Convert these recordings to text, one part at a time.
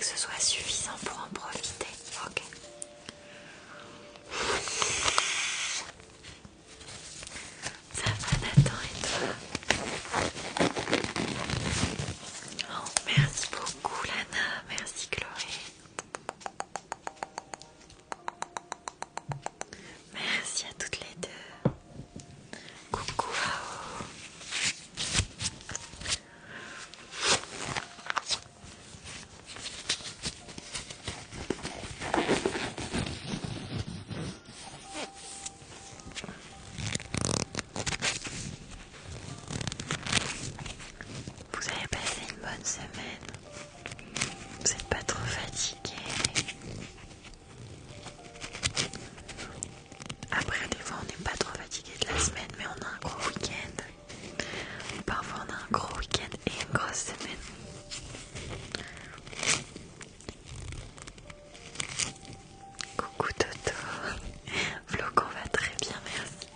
ce soit suffisant pour en profiter. Ok. Ça va Nathan et toi? Oh, merci beaucoup Lana, merci Chloé. Merci à toutes les deux. Coucou Ao. Vous avez passé une bonne semaine? Vous n'êtes pas trop fatigué? Après, des fois, on n'est pas trop fatigué de la semaine, mais on a un gros week-end. Parfois, on a un gros week-end et une grosse semaine. Coucou Toto. Flocon va très bien, merci.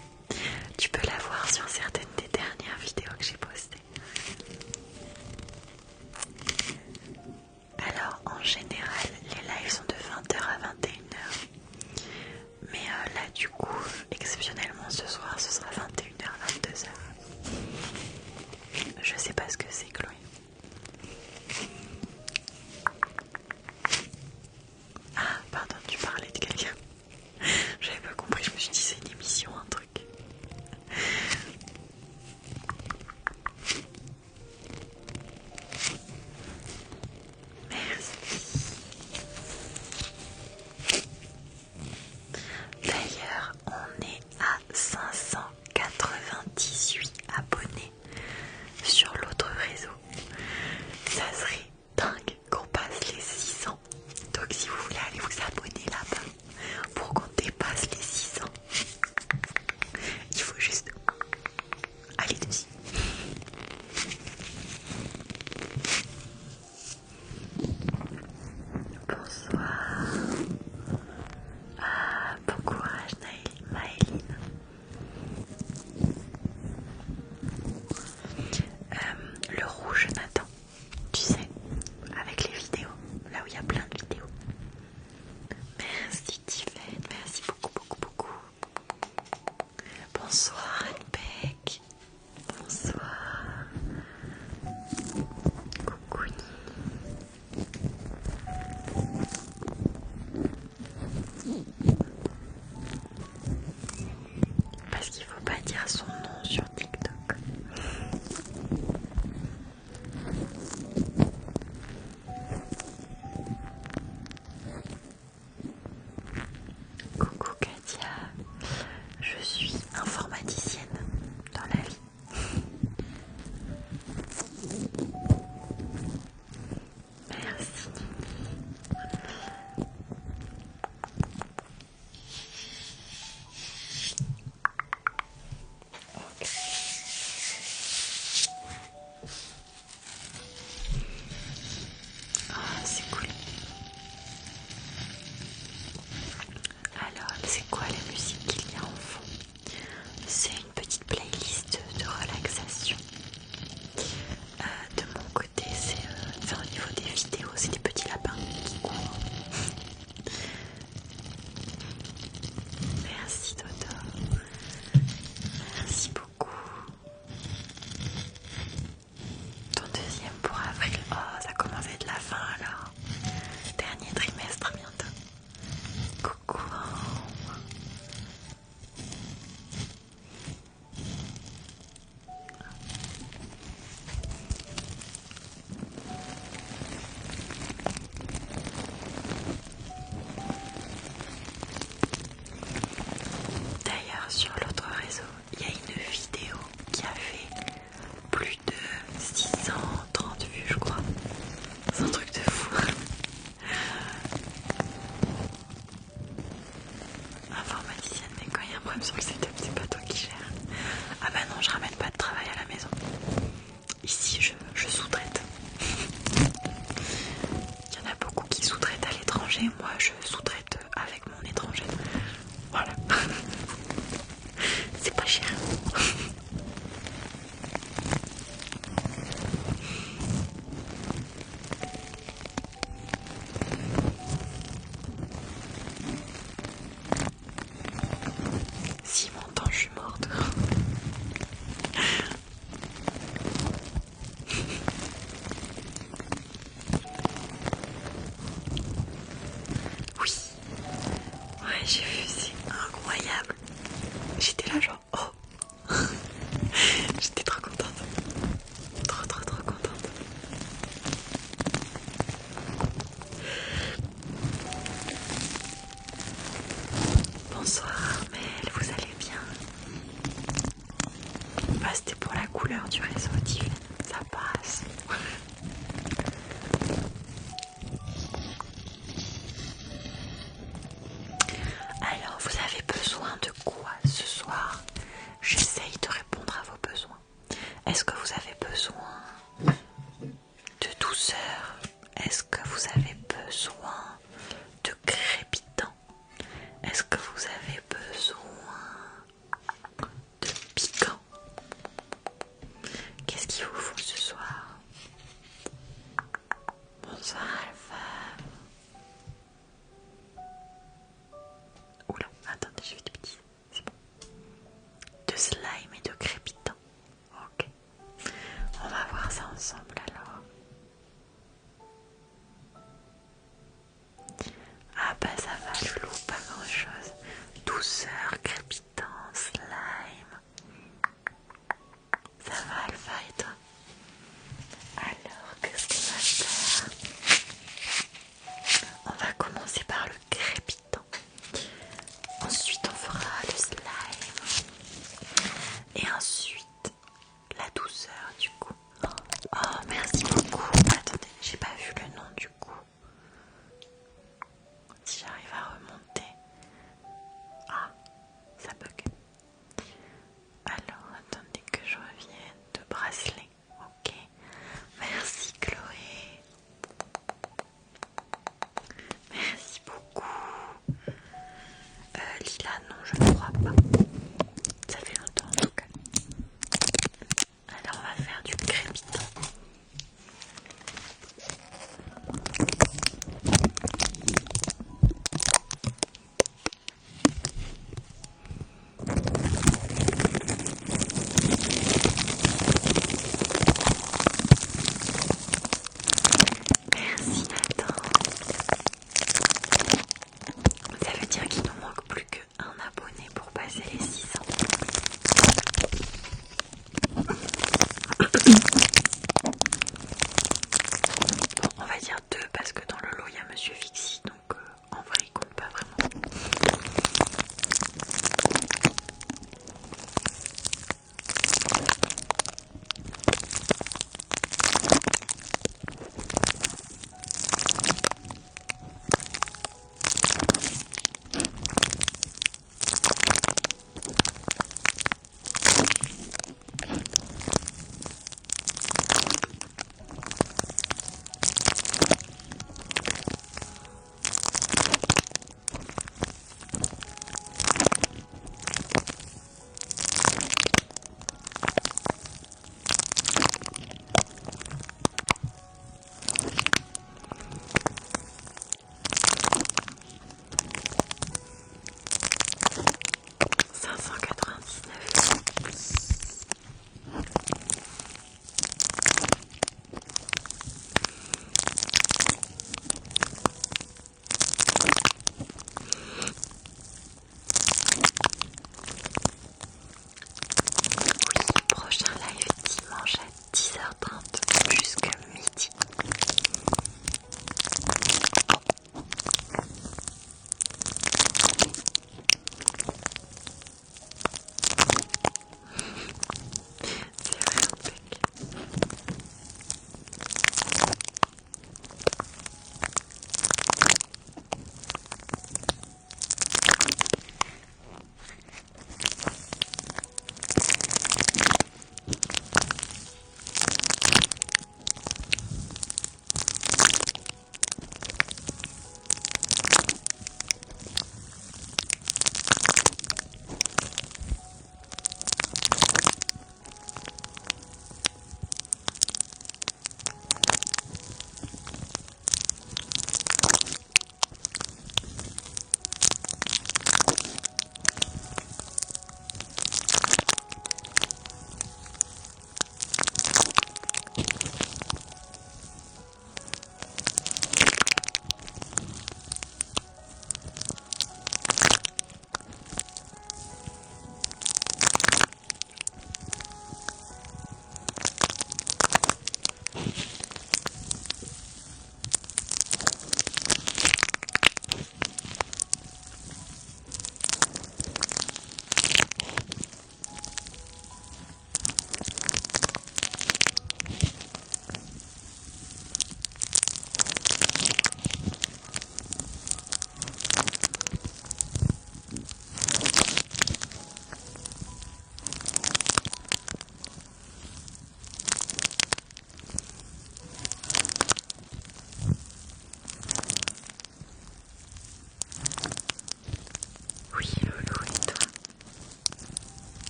Tu peux la voir sur certaines des dernières vidéos que j'ai postées. Alors, en général, les lives sont de 20h à 21h. Mais là, du coup, exceptionnellement, ce soir, ce sera 21h, 22h. Je sais pas ce que c'est, Chloé. Ah, pardon, tu parlais de quelqu'un. J'avais pas compris, je me suis dit c'est une émission, un truc. Merci. D'ailleurs, on est à 598 abonnés sur l'autre réseau. Ça serait dingue qu'on passe les 600. Donc si vous voulez aller vous abonner là-bas pour qu'on dépasse les 600, il faut juste aller dessus. Bonsoir. Ah, bon courage Maëline. Le rouge Nathan, tu sais, avec les vidéos, là où il y a plein de vidéos. Merci Tivette, merci beaucoup, beaucoup, beaucoup. Bonsoir Anne-Bec. Bonsoir. Coucou parce qu'il faut pas dire son nom sur TikTok. Coucou Katia, je suis informaticienne dans la vie. Merci. Oh, c'est cool. Alors, c'est quoi la musique qu'il y a en fond? C'est une petite playlist de relaxation. De mon côté, c'est au niveau des vidéos, c'est des petits lapins qui courent. Merci Toto. Merci beaucoup. Ton deuxième pour avril. Oh, ça commence à être la fin alors. Dernier trimestre bientôt. Coucou. D'ailleurs, sur l'autre réseau, il y a une vidéo qui a fait plus de 630 vues, je crois. C'est un truc de fou. Informaticienne, mais quand il y a un problème sur le setup, c'est pas toi qui gères. Ah bah non, je ramène pas de travail à la maison. Ici, je sous-traite. Il y en a beaucoup qui sous-traitent à l'étranger. Moi, je sous-traite avec mon étranger. Voilà. C'est pas cher. Ouais, j'ai vu, c'est incroyable. J'étais là genre, oh. J'étais trop contente. Trop contente. Bonsoir Armel, vous allez bien? Bah, c'était pour la couleur du réseau divin, ça passe. Alors, vous avez besoin de quoi ce soir? J'essaye de répondre à vos besoins. Est-ce que vous avez besoin de douceur? Est-ce que vous avez besoin de crépitant? Est-ce que vous avez besoin de piquant? Qu'est-ce qu'il vous faut ce soir? Bonsoir Alpha. Oula, attendez, je fais des petits. C'est bon. De slime et de crépitant. Ok. On va voir ça ensemble alors. Ah bah ça va Loulou, pas grand chose. Douceur, crépitant, slime. Ça va Alpha et toi? Alors qu'est-ce qu'on va faire? On va commencer par le crépitant. Ensuite on fera le slime. Et ensuite la douceur du coup. Oh merci beaucoup. Attendez, j'ai pas vu le nom du coup. Si j'arrive à remonter. Ah, ça bug. Alors, attendez que je revienne de bracelet. Ok. Merci Chloé. Merci beaucoup. Lila, non, je ne crois pas. Ça fait longtemps en tout cas. Alors, on va faire du crépitant. Merci, attends. Ça veut dire qu'il nous manque plus qu'un abonné pour passer les 600. Bon, on va dire 2 parce que dans le lot il y a Monsieur Fixie, donc en vrai il compte pas vraiment.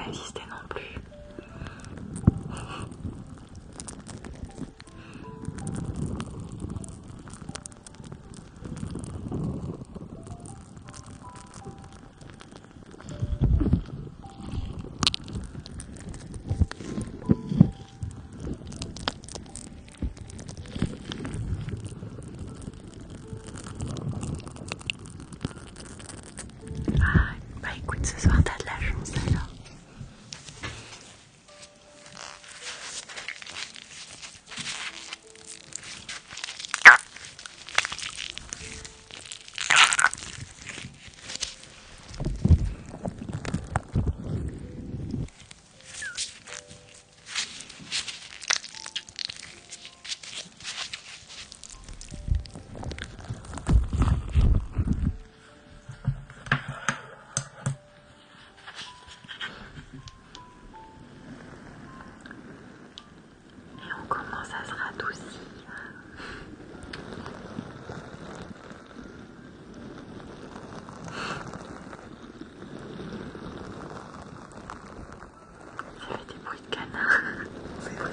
pas insister non plus. Ah, bah écoute, ce soir t'as de la chance alors. Et on commence à se radoucir. Ça fait des bruits de canard. C'est vrai.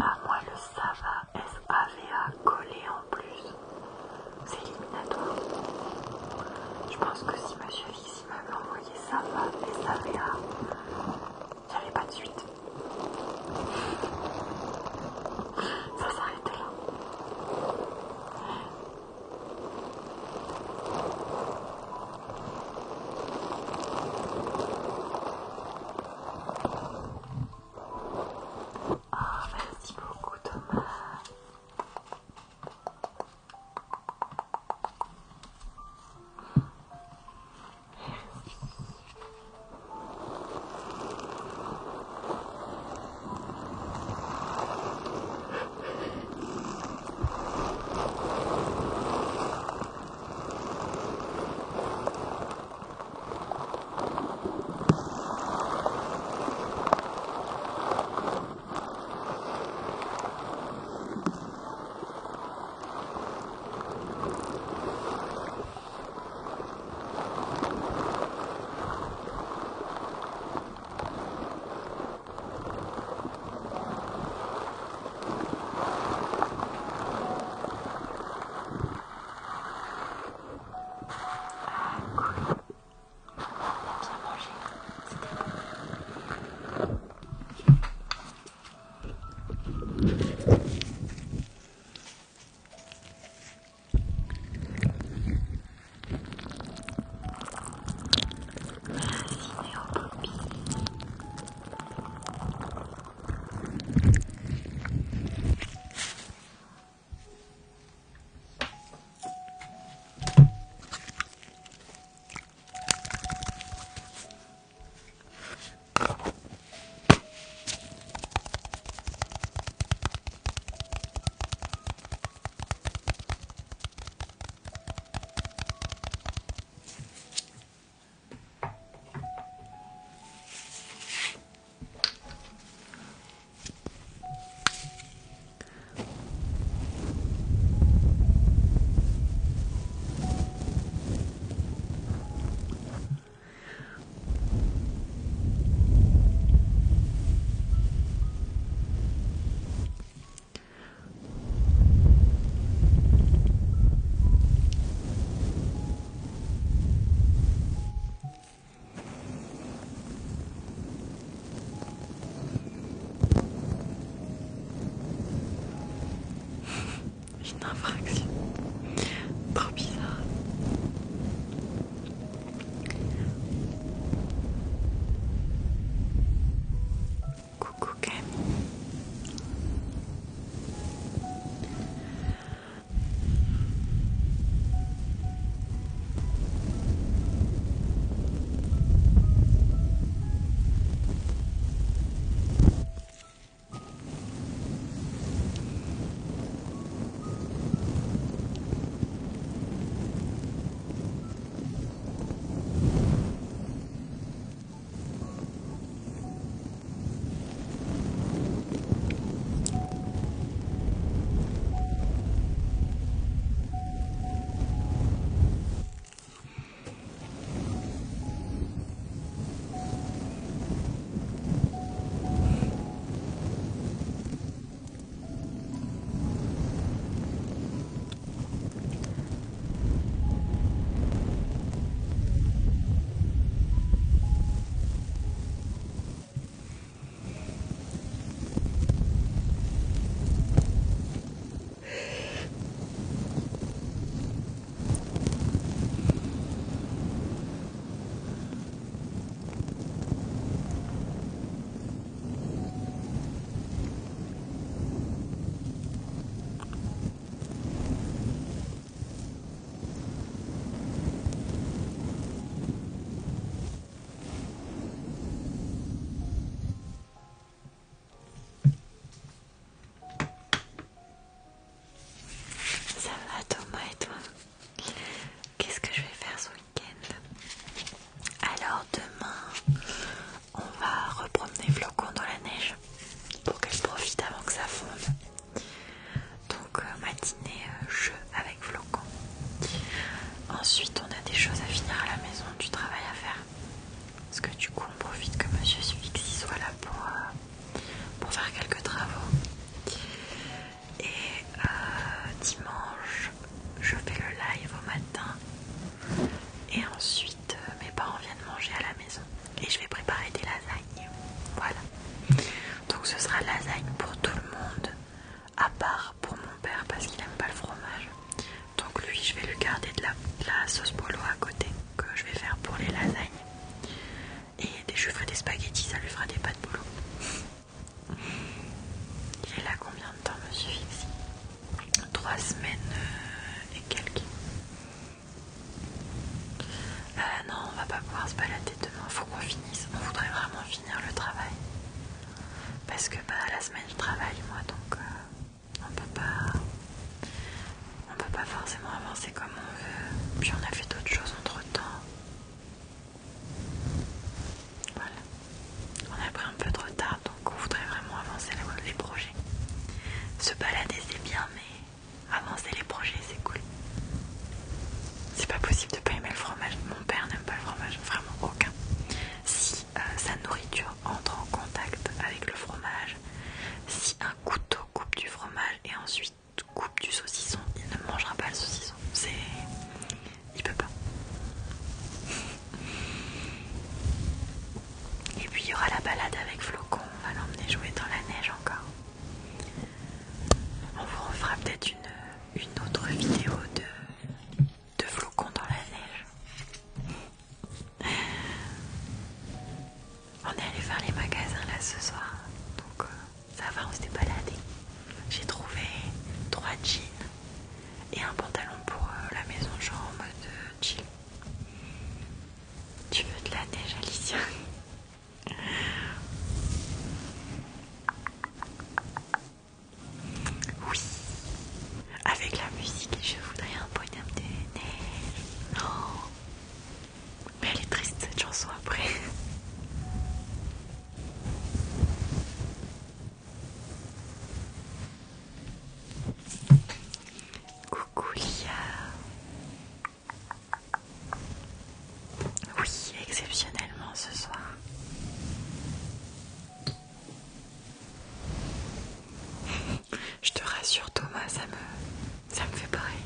Ah, moi le Sava SAVA collé en plus, c'est éliminatoire. Je pense que si Monsieur Fix m'avait envoyé Sava SAVA, il n'y avait pas de suite. Ça s'arrêtait là. Ah, merci beaucoup Thomas. Une infraction. Trop bizarre. Coucou Camille. la sauce polo à côté que je vais faire pour les lasagnes. Et je ferai des spaghettis, ça lui fera des pâtes polo. Il est là combien de temps, monsieur Fixie? 3 semaines et quelques. Non, on va pas pouvoir se balader demain, faut qu'on finisse. On voudrait vraiment finir le travail. Parce que la semaine je travaille moi, donc on peut pas forcément avancer comme on veut. Puis on a fait d'autres choses entre temps. Voilà. On a pris un peu de retard, donc on voudrait vraiment avancer les projets. Se balader c'est bien, mais avancer les projets c'est cool. C'est pas possible de pas aimer le fromage. Mon père n'aime pas le fromage, vraiment aucun. Si sa nourriture entre en contact avec le fromage, si un couteau coupe du fromage et ensuite coupe du saucisson, il ne mangera pas le saucisson. Il peut pas. Et puis il y aura la balade avec Flocon, on va l'emmener jouer dans la neige encore. On vous refera peut-être une autre vidéo de Flocon dans la neige. On est allé faire les magasins là ce soir, donc ça va, on s'était baladé. J'ai trouvé 3 jeans et un pantalon pour la maison, genre en mode chill. Tu veux de la neige, Alicia? Oui, avec la musique, je voudrais un bonhomme de neige. Oh. Mais elle est triste cette chanson après. Coucou Lia. Oui, exceptionnellement ce soir. Je te rassure Thomas, ça me fait pareil.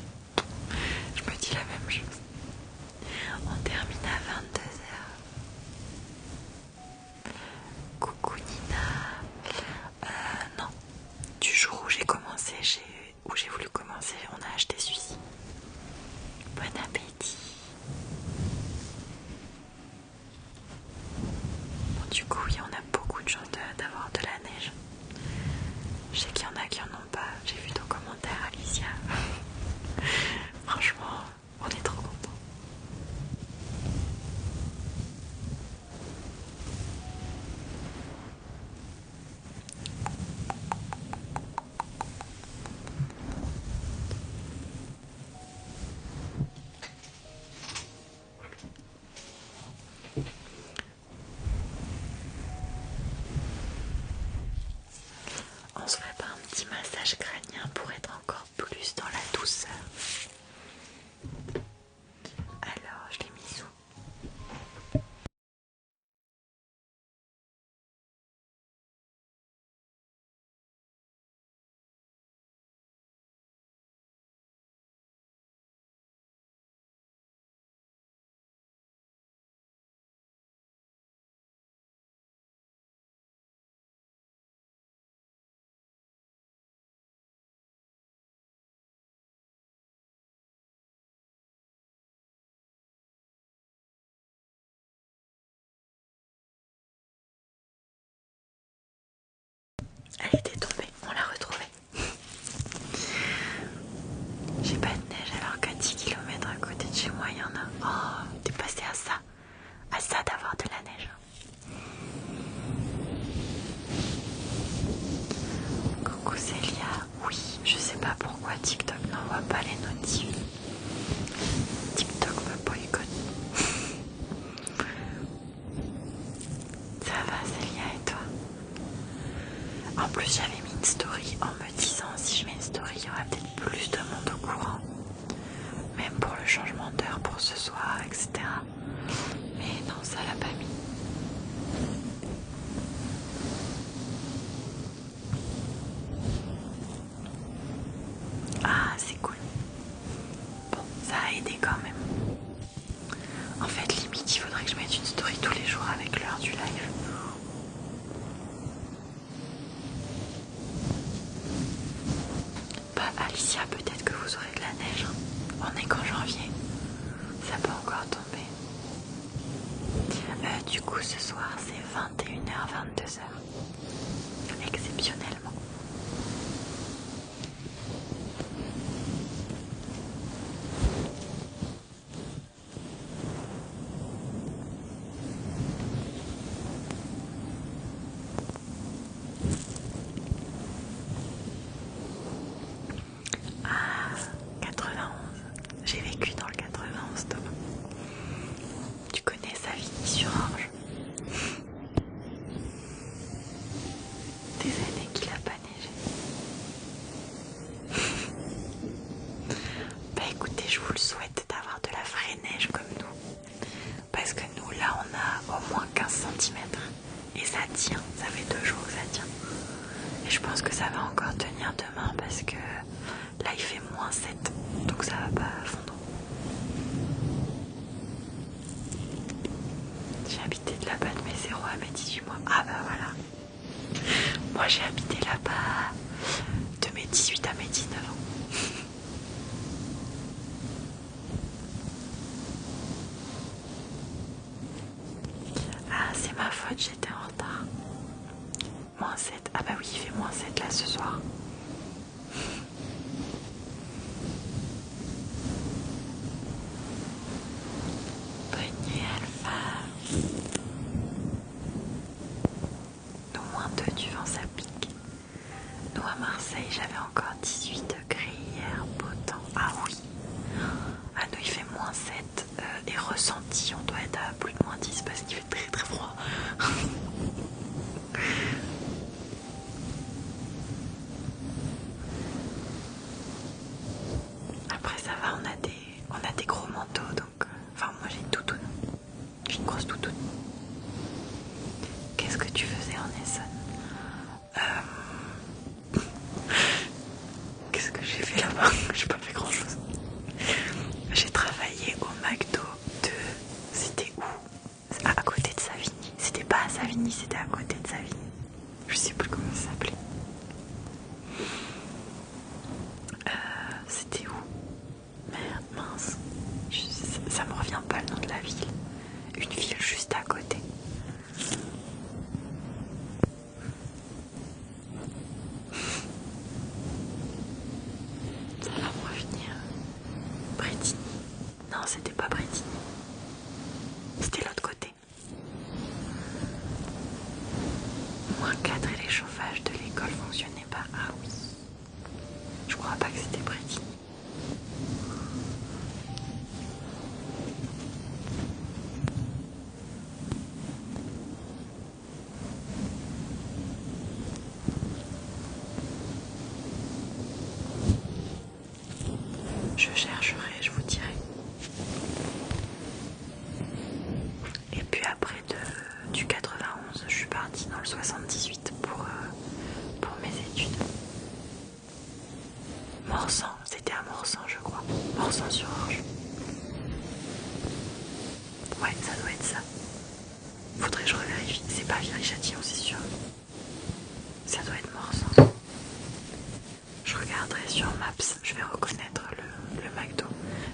Je me dis la même chose. On termine à 22h. Coucou Nina. Non. Du jour où j'ai commencé, où j'ai voulu commencer, on a acheté celui-ci. Bon appétit. Bon, du coup, oui, on a beaucoup de chance d'avoir de la neige. Je sais qu'il y en a qui en ont pas. J'ai vu ton commentaire, Alicia. Franchement, on est trop contents. On se ferait pas un petit massage crânien pour être encore plus dans la douceur? Alors, je l'ai mis sous. Elle était tombée, on l'a retrouvée. J'ai pas de neige alors qu'à 10 km à côté de chez moi il y en a. Oh, t'es passé à ça d'avoir de la neige. Coucou Célia, oui, je sais pas pourquoi TikTok n'envoie pas les notifs. TikTok me boycotte. Ça va Célia et toi? En plus j'avais mis une story en me disant si je mets une story il y aura peut-être plus de monde au courant. Même pour le changement d'heure pour ce soir, etc. Mais non, ça l'a pas mis. Ah, c'est cool. Bon, ça a aidé quand même. En fait, limite, il faudrait que je mette une story tous les jours avec l'heure du live. Bah, Alicia, peut-être que vous aurez de la neige. On est qu'en janvier. Ça peut encore tomber. Du coup, ce soir, c'est 21h, 22h. Exceptionnellement. Ah, 91. J'ai vécu dans le 91, Thomas. Tu connais Savigny-sur-Orge? Des années qu'il a pas neigé. Bah écoutez, je vous le souhaite d'avoir de la vraie neige comme nous. Parce que nous, là, on a au moins 15 cm. Et ça tient, ça fait 2 jours que ça tient. Et je pense que ça va encore tenir demain parce que là, il fait -7. Donc ça va pas fondre. J'ai habité de là-bas de mes 0 à mes 18 mois. Ah bah voilà. Moi, j'ai habité là-bas de mes 18 à mes 19 ans. Ah, c'est ma faute, j'étais en retard. -7. Ah bah oui, il fait -7 là ce soir. Bonne nuit, Alpha. Nous, -2 du vent, ça pique. Nous, à Marseille, j'avais encore 18 degrés hier, beau temps. Ah oui. Ah, nous, il fait -7 et ressenti, on doit être à plus de -10 parce qu'il fait très très froid. Après, ça va, on a des gros manteaux, donc... Enfin, moi, j'ai une toutoune. J'ai une grosse toutoune. Qu'est-ce que tu faisais en Essonne? Qu'est-ce que j'ai fait là-bas? J'ai pas fait grand-chose. J'ai travaillé au McDo de... C'était où? À côté de Savigny. C'était pas à Savigny, c'était à côté de Savigny. Je sais plus comment ça s'appelait. C'était où? Merde, mince. Ça me revient pas le nom de la ville. Une ville juste à côté. Ça va me revenir. Bretigny. Non, c'était pas Bretigny. C'était l'autre côté. -4 et les chauffages de l'école fonctionnaient pas. Ah oui. Je crois pas que c'était Bretigny. Je chercherai, je vous dirai. Et puis après du 91, je suis partie dans le 78 pour mes études. Morsan, c'était à Morsan je crois. Morsan-sur-Orge. Ouais, ça doit être ça. Faudrait que je revérifie. C'est pas Viry-Châtillon, c'est sûr. Ça doit être Morsan. Je regarderai sur Maps, je vais reconnaître le McDo.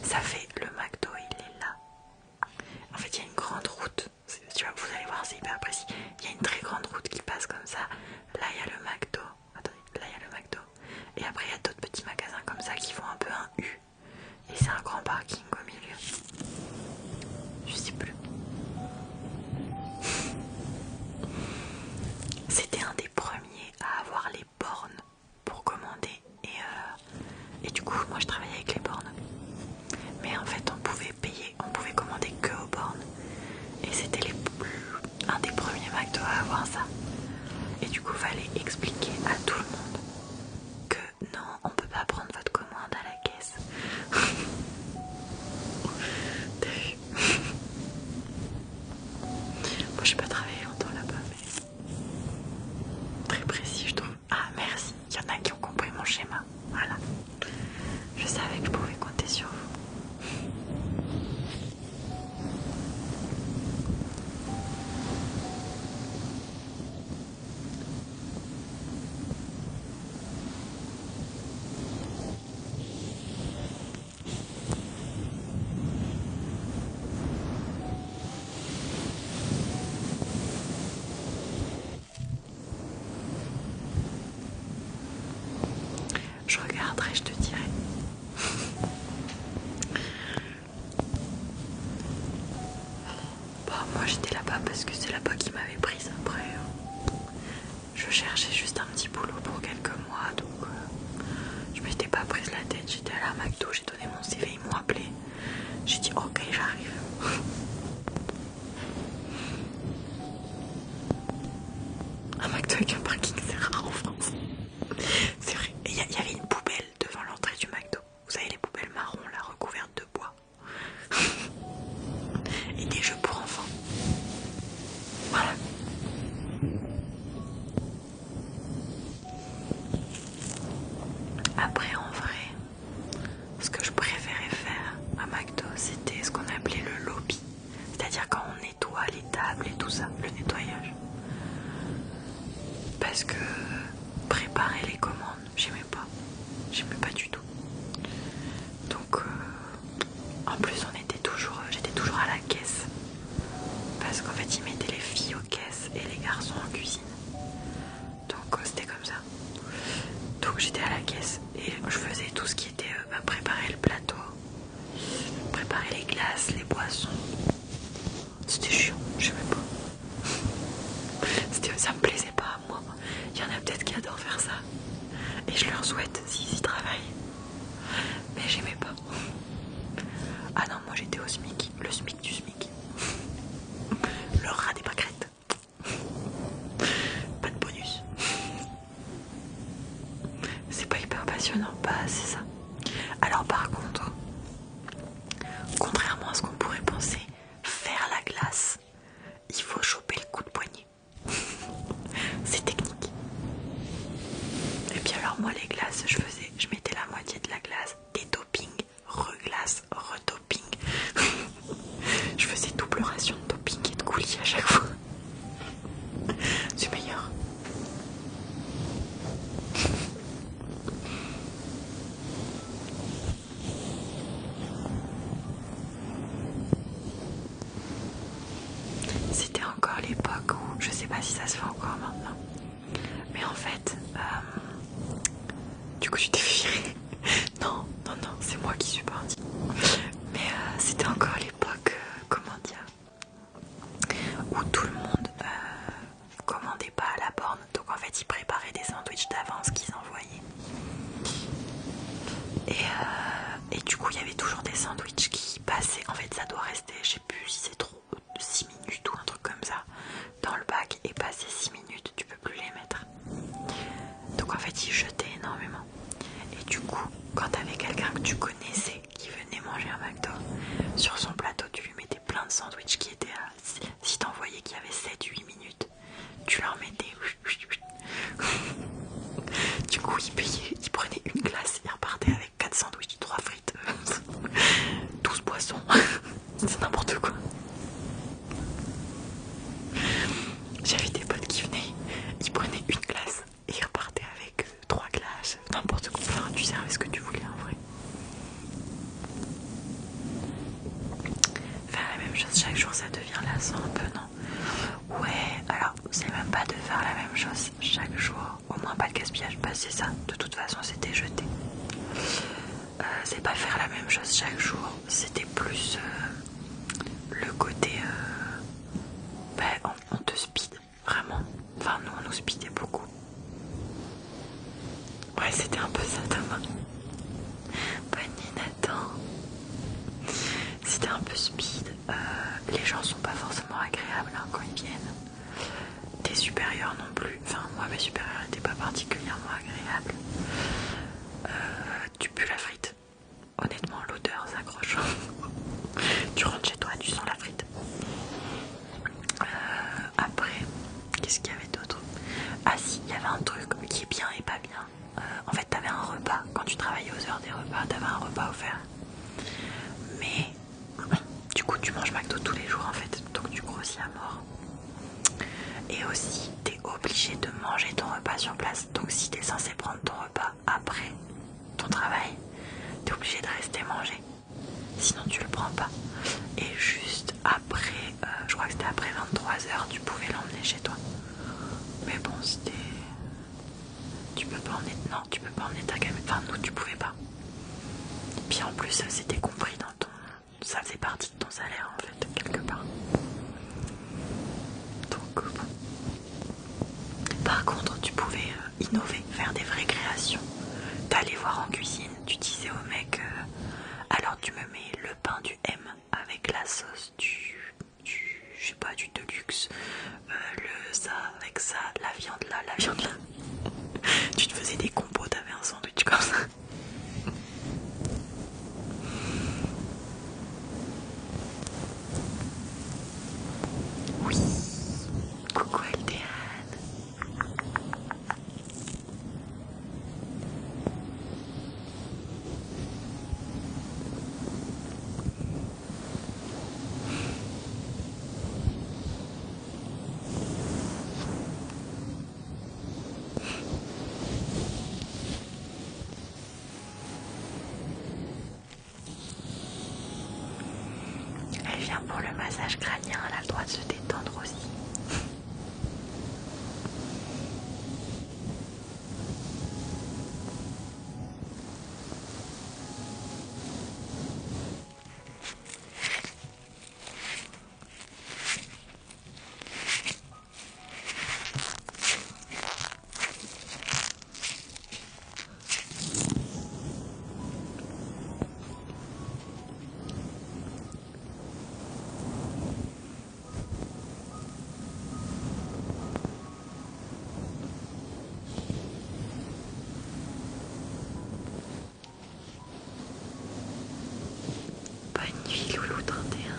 Ça fait le McDo, il est là. En fait, il y a une grande route. Tu vois, vous allez voir, c'est hyper précis. Il y a une très grande route qui passe comme ça. Là, il y a le McDo. Attendez, là, il y a le McDo. Et après, il y a d'autres petits magasins comme ça qui font un peu un U. Et c'est un grand parking au milieu. Je sais plus. C'était un des premiers à avoir les bornes pour commander. Et du coup, moi, je travaillais avec les bornes. Mais en fait, on pouvait payer, on pouvait commander que aux bornes. Et c'était un des premiers McDo à avoir ça. Et du coup, fallait expliquer à tout le monde que non, on peut pas prendre votre commande à la caisse. T'as vu? Moi, j'ai pas travaillé longtemps là-bas, mais très précis, je trouve. Ah, merci. Il y en a qui ont compris mon schéma. Voilà. Je savais que je pouvais compter sur vous. parce que c'est là-bas qui m'avait prise après. Je cherchais juste un petit boulot pour quelques mois, donc je m'étais pas prise la tête. J'étais allée à McDo, j'ai donné mon CV, ils m'ont appelé. J'ai dit ok, j'arrive. Un McDo avec un parking, c'est rare en France. C'est vrai. Il y avait une poubelle devant l'entrée du McDo. Vous savez, les poubelles marron là, recouvertes de bois. Et des jeux pour enfants. Voilà. Après, en vrai, ce que je préférais faire à McDo, c'était ce qu'on appelait le lobby. C'est-à-dire quand on nettoie les tables et tout ça, le nettoyage. Parce que préparer les commandes, j'aimais pas du tout. Donc en plus j'étais toujours à la caisse, parce qu'en fait ils mettaient les filles aux caisses et les garçons en cuisine, donc c'était comme ça. Donc j'étais à la caisse et je faisais tout ce qui était préparer le plateau, préparer les glaces, les boissons. C'était chiant, j'aimais pas. Ça me plaisait pas à moi. Il y en a peut-être qui adorent faire ça. Et je leur souhaite s'ils y travaillent. Mais j'aimais pas. Ah non, moi j'étais au SMIC. Le SMIC du SMIC. Le rat des pâquerettes. Pas de bonus. C'est pas hyper passionnant. Bah c'est ça. Alors par contre, contrairement à ce qu'on pourrait penser, faire la glace, il faut choper le coup de poignet. C'est technique. Et puis alors moi les glaces, je mettais la moitié de la glace, des toppings, reglace, retopping. Je faisais double ration de topping et de coulis à chaque fois. C'est meilleur. C'était encore l'époque où, je sais pas si ça se fait encore maintenant, mais en fait, du coup tu t'es fait virer. Non, c'est moi qui suis partie. Mais c'était encore l'époque, comment dire, où tout le monde commandait pas à la borne. Donc en fait ils préparaient des sandwichs d'avance qu'ils envoyaient. Et du coup il y avait toujours des sandwichs qui passaient. En fait ça doit rester, je sais plus si c'est trop 6 minutes ou un truc comme ça dans le bac, et passer 6 minutes tu peux plus les mettre. Donc en fait ils jetaient énormément. Et du coup quand t'avais quelqu'un que tu connaissais qui venait manger un McDo, sur son plateau tu lui mettais plein de sandwichs qui étaient à... Si t'envoyais qu'il y avait 7-8 minutes, tu leur mettais... Du coup il prenait une glace, il repartait avec 4 sandwichs, 3 frites, 12 boissons. C'est n'importe quoi. J'avais des potes qui venaient, ils prenaient une glace et ils repartaient avec 3 glaces, n'importe quoi. Enfin, tu servais ce que tu voulais en vrai. Faire la même chose chaque jour, ça devient lassant un peu, non? Ouais, alors c'est même pas de faire la même chose chaque jour, au moins pas de gaspillage, bah c'est ça, de toute façon c'était jeté. C'est pas faire la même chose chaque jour, c'était plus le côté on te speed, vraiment. Enfin nous on nous speedait beaucoup. Ouais, c'était un peu ça, Thomas. Bonne nuit Nathan. C'était un peu speed. Les gens sont pas forcément agréables hein, quand ils viennent. Tes supérieurs non plus. Enfin moi mes supérieurs n'étaient pas particulièrement agréables. Tu pues la frite. Honnêtement l'odeur s'accroche. Tu rentres chez toi, tu sens la frite. Après, qu'est-ce qu'il y avait d'autre? Ah si, il y avait un truc qui est bien et pas bien. En fait t'avais un repas. Quand tu travaillais aux heures des repas, t'avais un repas offert. Mais du coup tu manges McDo tous les jours en fait. Donc tu grossis à mort. Et aussi t'es obligé de manger ton repas sur place. Donc si t'es censé prendre ton repas après ton travail, t'es obligé de rester manger. Sinon tu le prends pas. Et juste après, je crois que c'était après 23h, tu pouvais l'emmener chez toi. Mais bon, c'était... Tu peux pas emmener... Non, tu peux pas emmener ta gamelle. Enfin, nous, tu pouvais pas. Et puis en plus, c'était compris dans ton... Ça faisait partie de ton salaire, en fait, quelque part. innover, faire des vraies créations. T'allais voir en cuisine, tu disais au mec alors tu me mets le pain du M avec la sauce je sais pas, du Deluxe, le ça avec ça, la viande là, la viande là. Tu te faisais des combos, t'avais un sandwich comme ça. Oui, coucou Aldéane. Elle vient pour le massage crânien, elle a le droit de se détendre aussi. Bonne nuit Loulou 31.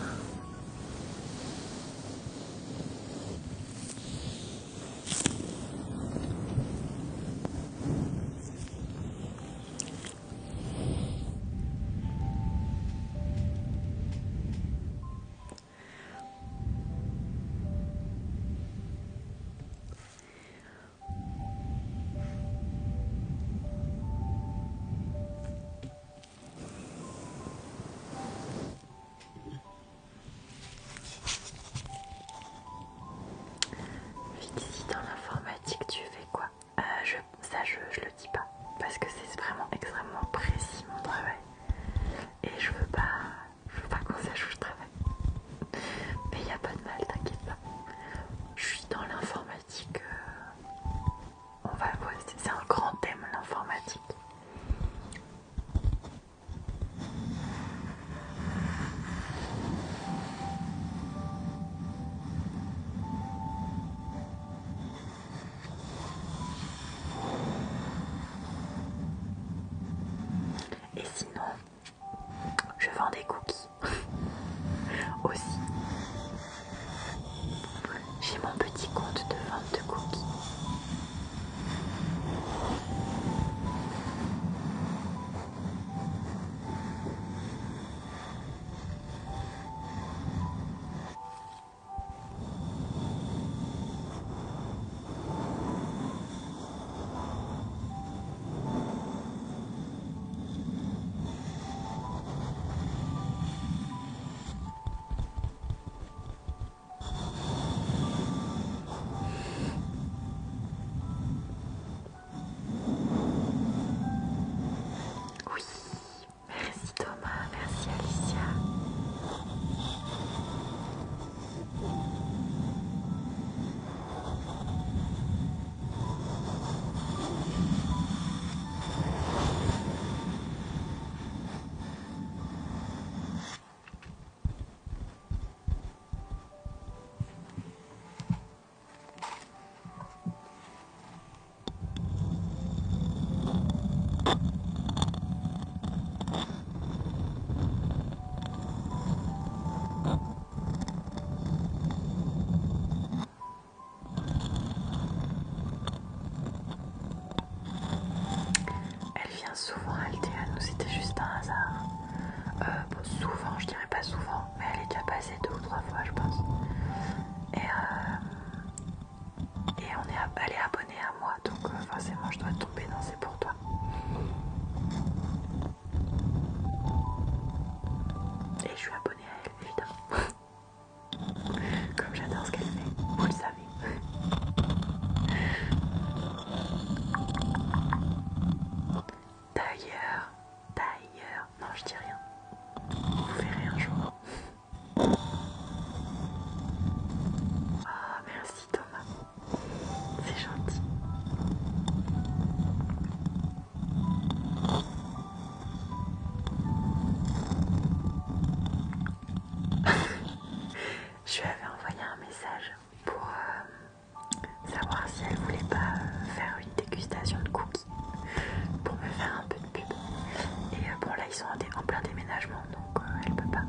ils sont en plein déménagement, donc elle peut pas.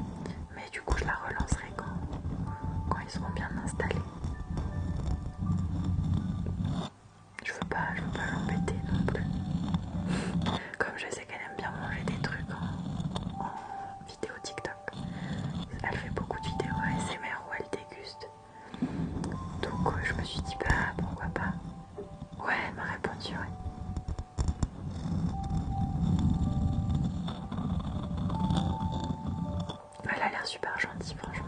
Mais du coup, je la relancerai quand ils seront bien installés. Je veux pas l'embêter non plus. Comme je sais qu'elle aime bien manger des trucs en vidéo TikTok. Elle fait beaucoup de vidéos ASMR où elle déguste. Donc je me suis dit bah pourquoi pas. Ouais, elle m'a répondu, ouais. Elle a l'air super gentille, franchement.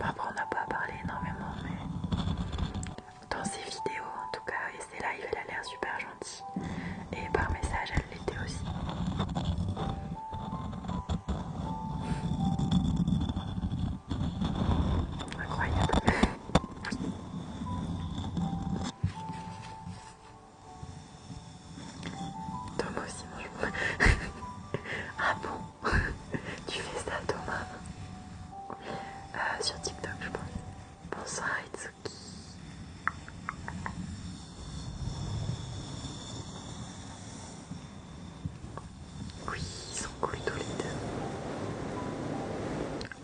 Après, on n'a pas parlé énormément, mais dans ses vidéos, en tout cas, et ses lives, elle a l'air super gentille. Et par message, elle l'était aussi. Incroyable. Thomas aussi, moi je... Ah bon? Tu fais ça, Thomas? Sur TikTok, je pense. Bonsoir, Itsuki. Oui, ils sont cool tous les deux.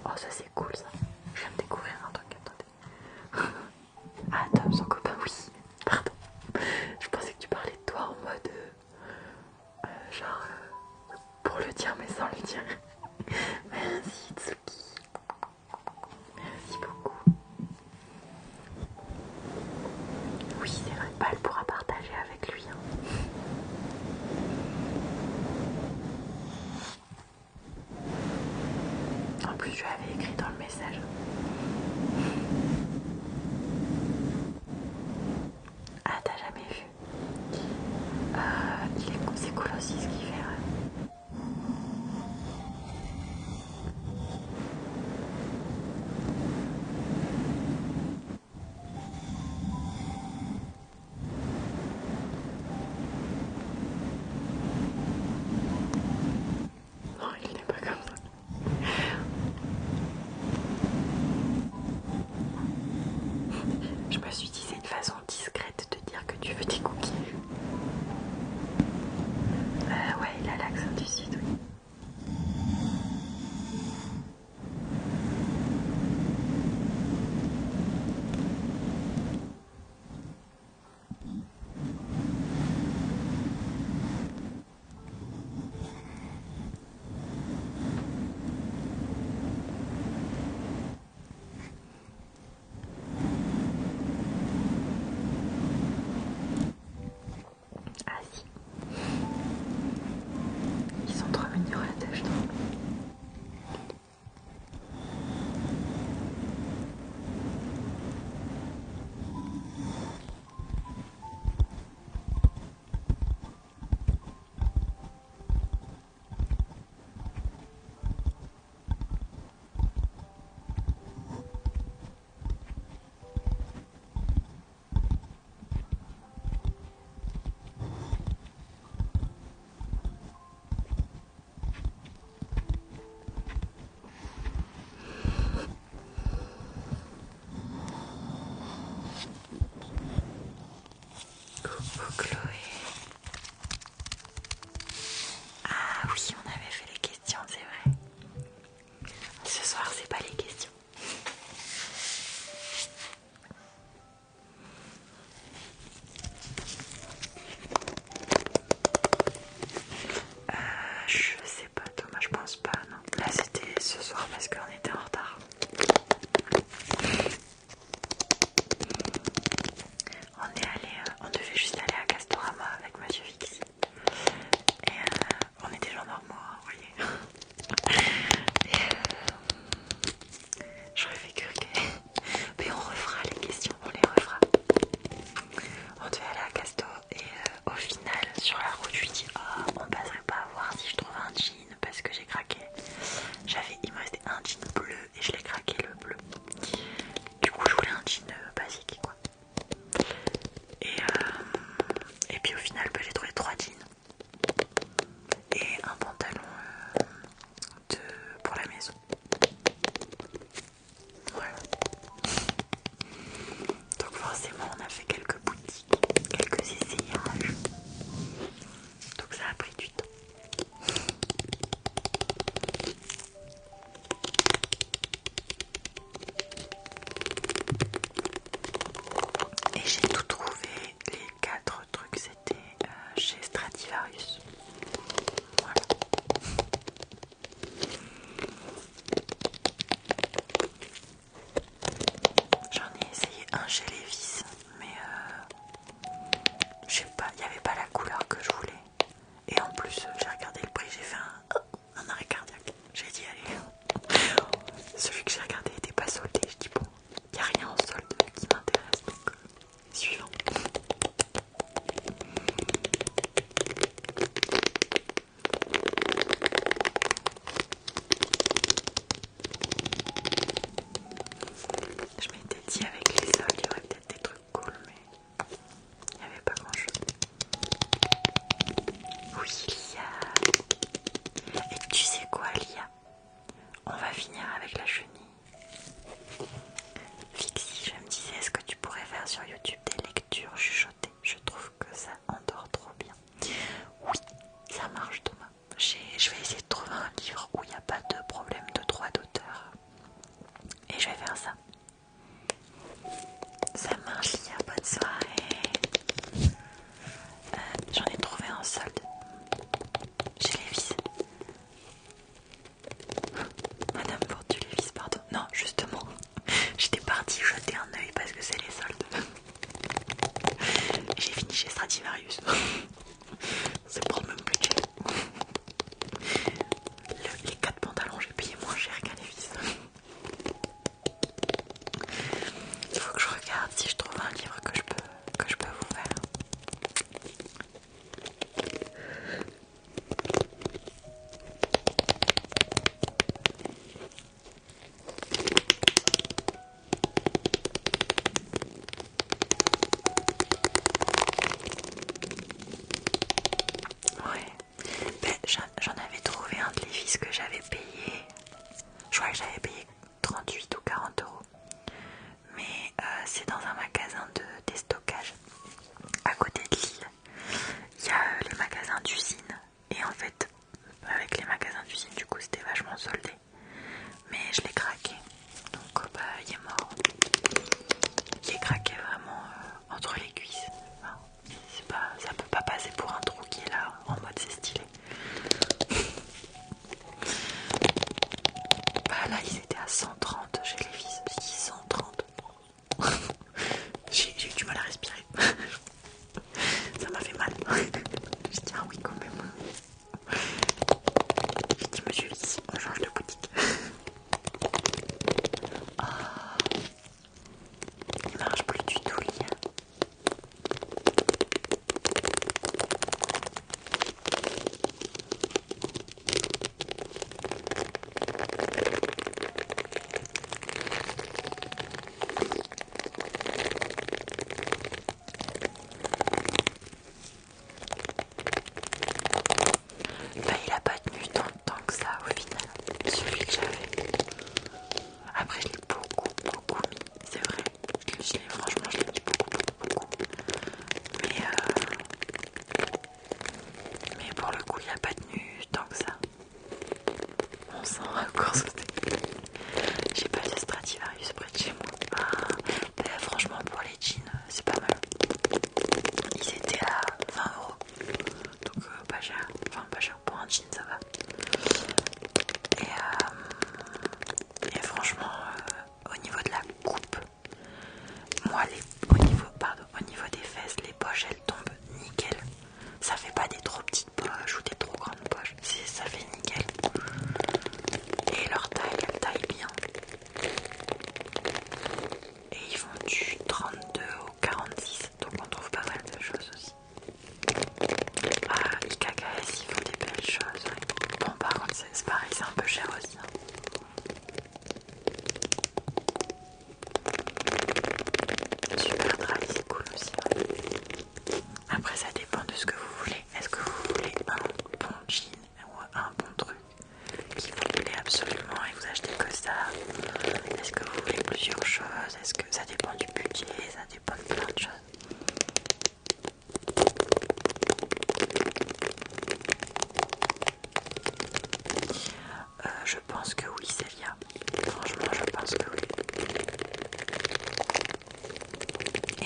Oh, ça c'est cool ça. Je viens de découvrir un truc, attendez. Ah, Tom, son copain, oui. Pardon. Je pensais que tu parlais de toi en mode... genre... pour le dire mais sans le dire. Merci Itsuki. Merci beaucoup. Oui, c'est vrai, pas elle pourra partager avec lui. Hein. En plus, je lui avais écrit dans le message. Ah, t'as jamais vu? C'est cool aussi ce qu'il fait. Ouais. Non, il n'est pas comme ça. je vais essayer de trouver un livre où il n'y a pas de problème de droit d'auteur. Et je vais faire ça. Ça marche, il y a bonne soirée. J'en ai trouvé un solde chez Lévis. Madame Portu Lévis, pardon. Non, justement, j'étais partie jeter un œil parce que c'est les soldes. J'ai fini chez Stradivarius. C'est pour le même budget. Les 4 pantalons, j'ai payé moins cher qu'à Lévis. Il faut que je regarde si je trouve un livre que je peux vous faire. Ouais, ben, j'en avais trouvé un de Lévis que j'avais payé. Je crois que j'avais payé 38 ou 40 euros. Mais c'est dans un magasin de déstockage à côté de Lille. Il y a les magasins d'usine. Et en fait, avec les magasins d'usine, du coup, c'était vachement soldé. Mais je l'ai craqué. Donc, bah, il est mort. Il est craqué vraiment entre les cuisses. Enfin, ça peut pas passer pour un trou qui est là en mode c'est stylé. Bah là, ils étaient à 130 chez Lévis. J'ai dit 130. J'ai eu du mal à respirer. Ça m'a fait mal. Je dis ah oui quand même. J'ai dit monsieur Lévis, on change de boutique. Oh, il marche plus du tout le lien. Bah, il a pas tenu tant de temps que ça au final, celui que j'avais. Après je l'ai beaucoup mis, c'est vrai. Franchement je l'ai mis beaucoup. Mais pour le coup il a pas tenu tant que ça. On sent encore sauter. J'ai pas de Stradivarius près de chez moi. Ah, bah, franchement pour les jeans c'est pas mal. Ils étaient à 20 euros. Donc pas cher. Enfin pas cher pour un jean ça va. Et franchement au niveau de la coupe, moi au niveau des fesses, les poches elles tombent nickel. Ça fait pas des trop petites poches ou des trop grandes poches. Ça fait nickel. Et leur taille, elle taille bien. Et ils font du 32 au 46. Donc on trouve pas mal de choses aussi. Ah, IKKS, ils font des belles choses. Ouais. Bon, par contre, c'est pareil, c'est un peu cher aussi. Hein. Super dry, c'est cool aussi. Ouais. Après, ça dépend de ce que vous voulez. Est-ce que vous voulez un bon jean ou un bon truc qui vous plaît absolument et vous achetez que ça? Est-ce que vous voulez plusieurs choses? Est-ce que ça dépend du budget? Ça dépend de plein de choses. Je pense que oui, Célia. Franchement, je pense que oui.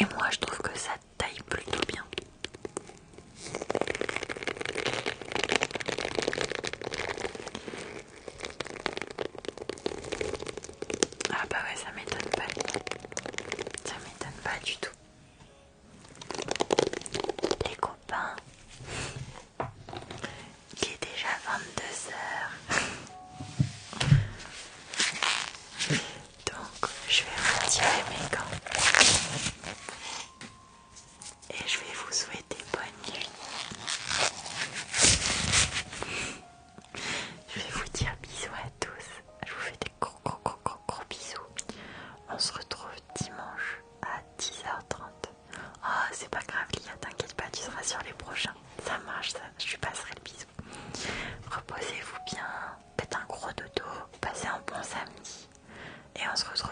Et moi, je trouve que ça taille plutôt bien. Ah bah ouais, ça m'étonne pas. Ça m'étonne pas du tout. Les copains, il est déjà 22h. Donc, je vais retirer mes gants. Et je vais vous souhaiter bonne nuit. Je vais vous dire bisous à tous. Je vous fais des gros bisous. On se retrouve dimanche à 10h30. Oh, c'est pas grave, Lia, t'inquiète pas, tu seras sur les prochains. Ça marche, ça. Je lui passerai le bisou. Reposez-vous bien, faites un gros dodo, passez un bon samedi. Et on se retrouve